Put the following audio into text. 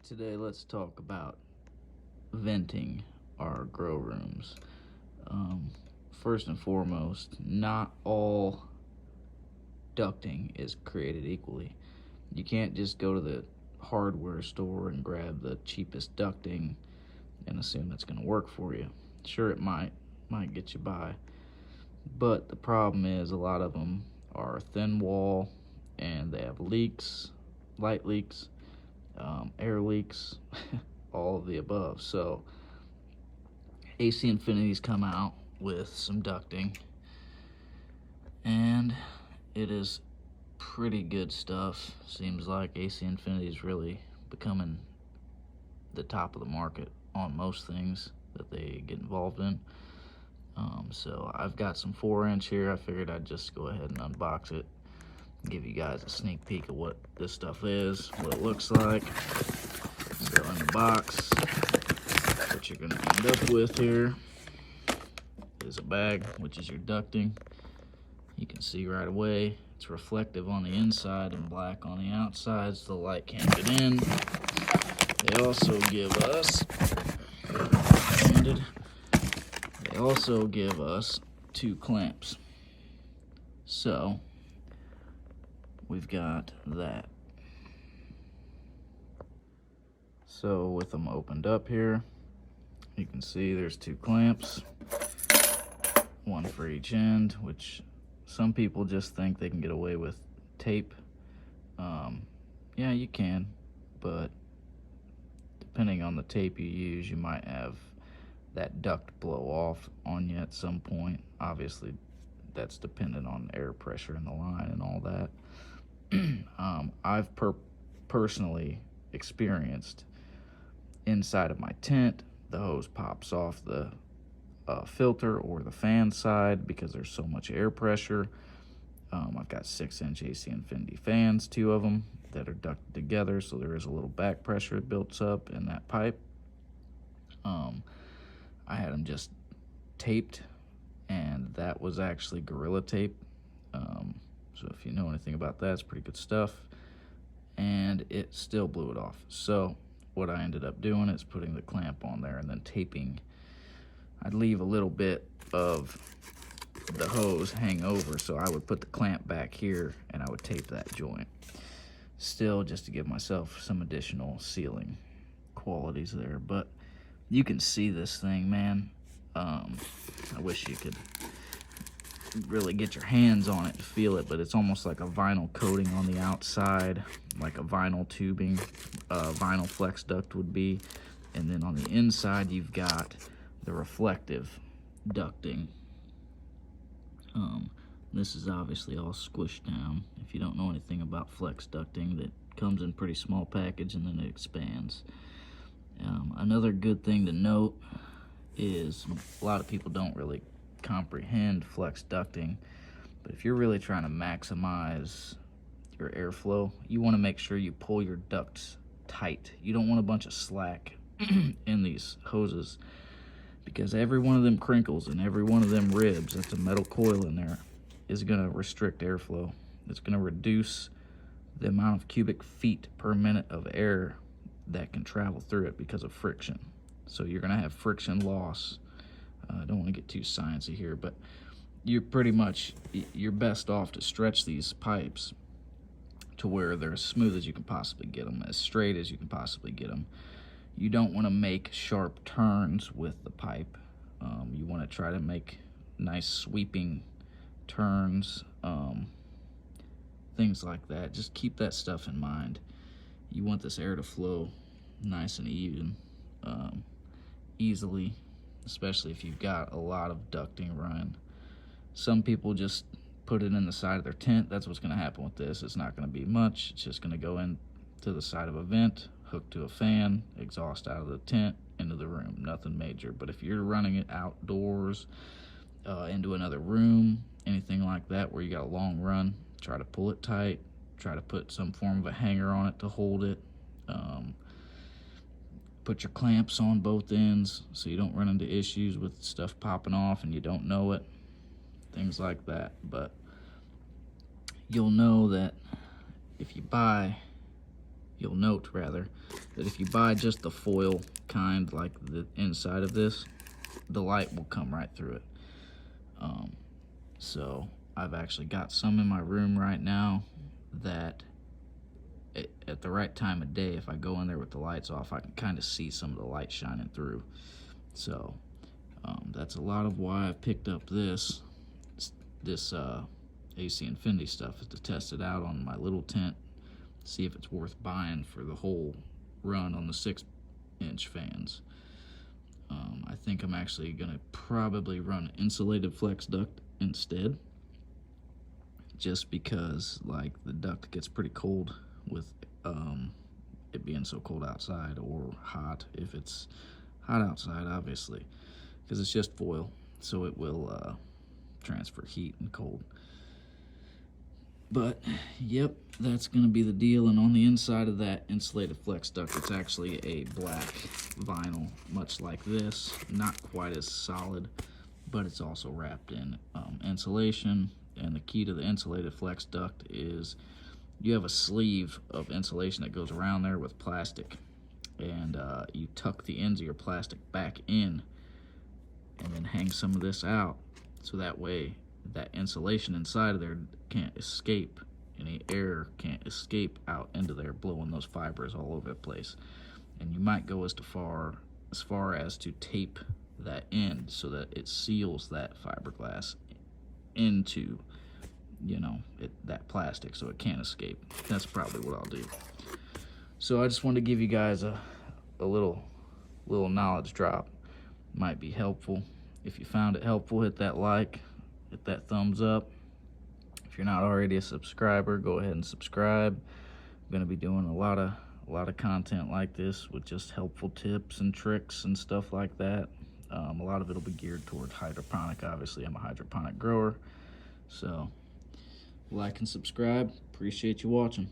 Today, let's talk about venting our grow rooms. Um, First and foremost, not all ducting is created equally. You can't just go to the hardware store and grab the cheapest ducting and assume it's going to work for you. Sure, it might get you by, but the problem is a lot of them are thin wall and they have leaks, light leaks, air leaks, all of the above. So AC Infinity's come out with some ducting, and it is pretty good stuff. Seems like AC Infinity is really becoming the top of the market on most things that they get involved in. So I've got some 4-inch here. I figured I'd just go ahead and unbox it, give you guys a sneak peek of what this stuff is, what it looks like. So in the box, what you're gonna end up with here is a bag, which is your ducting. You can see right away it's reflective on the inside and black on the outside, so the light can't get in. They also give us two clamps. So we've got that. So with them opened up here, you can see there's two clamps, one for each end, which some people just think they can get away with tape. Yeah, you can, but depending on the tape you use, you might have that duct blow off on you at some point. Obviously, that's dependent on air pressure in the line and all that. I've personally experienced inside of my tent, the hose pops off the filter or the fan side because there's so much air pressure. I've got 6-inch AC Infinity fans, 2 of them that are ducted together, so there is a little back pressure that builds up in that pipe. I had them just taped, and that was actually Gorilla Tape. So if you know anything about that, it's pretty good stuff. And it still blew it off. So what I ended up doing is putting the clamp on there and then taping. I'd leave a little bit of the hose hang over, so I would put the clamp back here and I would tape that joint. Still, just to give myself some additional sealing qualities there. But you can see this thing, man. I wish you could really get your hands on it and feel it, but it's almost like a vinyl coating on the outside, like a vinyl tubing, vinyl flex duct would be. And then on the inside, you've got the reflective ducting. This is obviously all squished down. If you don't know anything about flex ducting, that comes in pretty small package and then it expands. Another good thing to note is a lot of people don't really comprehend flex ducting, but if you're really trying to maximize your airflow, you want to make sure you pull your ducts tight. You don't want a bunch of slack in these hoses, because every one of them crinkles and every one of them ribs, that's a metal coil in there, is going to restrict airflow. It's going to reduce the amount of cubic feet per minute of air that can travel through it because of friction. So you're going to have friction loss. I don't want to get too sciencey here, but you're best off to stretch these pipes to where they're as smooth as you can possibly get them, as straight as you can possibly get them. You don't want to make sharp turns with the pipe. You want to try to make nice sweeping turns, things like that. Just keep that stuff in mind. You want this air to flow nice and even, easily, especially if you've got a lot of ducting running. Some people just put it in the side of their tent. That's what's going to happen with this. It's not going to be much. It's just going to go in to the side of a vent, hooked to a fan, exhaust out of the tent, into the room. Nothing major. But if you're running it outdoors, into another room, anything like that where you got a long run, try to pull it tight. Try to put some form of a hanger on it to hold it. Put your clamps on both ends so you don't run into issues with stuff popping off and you don't know it. Things like that. But you'll know that if you buy you'll note rather, that if you buy just the foil kind, like the inside of this, the light will come right through it. So I've actually got some in my room right now that at the right time of day, if I go in there with the lights off, I can kind of see some of the light shining through. So that's a lot of why I picked up this AC Infinity stuff, is to test it out on my little tent, see if it's worth buying for the whole run on the 6-inch fans. I think I'm actually gonna probably run insulated flex duct instead, just because like the duct gets pretty cold with it being so cold outside, or hot if it's hot outside, obviously, because it's just foil, so it will transfer heat and cold. But yep, that's gonna be the deal. And on the inside of that insulated flex duct, it's actually a black vinyl, much like this, not quite as solid, but it's also wrapped in insulation. And the key to the insulated flex duct is you have a sleeve of insulation that goes around there with plastic, and you tuck the ends of your plastic back in and then hang some of this out, so that way that insulation inside of there can't escape. Any air can't escape out into there, blowing those fibers all over the place. And you might go as far as to tape that end so that it seals that fiberglass into, you know, that plastic, so it can't escape. That's probably what I'll do. So I just wanted to give you guys a little knowledge drop. Might be helpful. If you found it helpful, hit that like, hit that thumbs up. If you're not already a subscriber, go ahead and subscribe. I'm going to be doing a lot of content like this with just helpful tips and tricks and stuff like that. A lot of it will be geared towards hydroponic. Obviously, I'm a hydroponic grower. So like and subscribe. Appreciate you watching.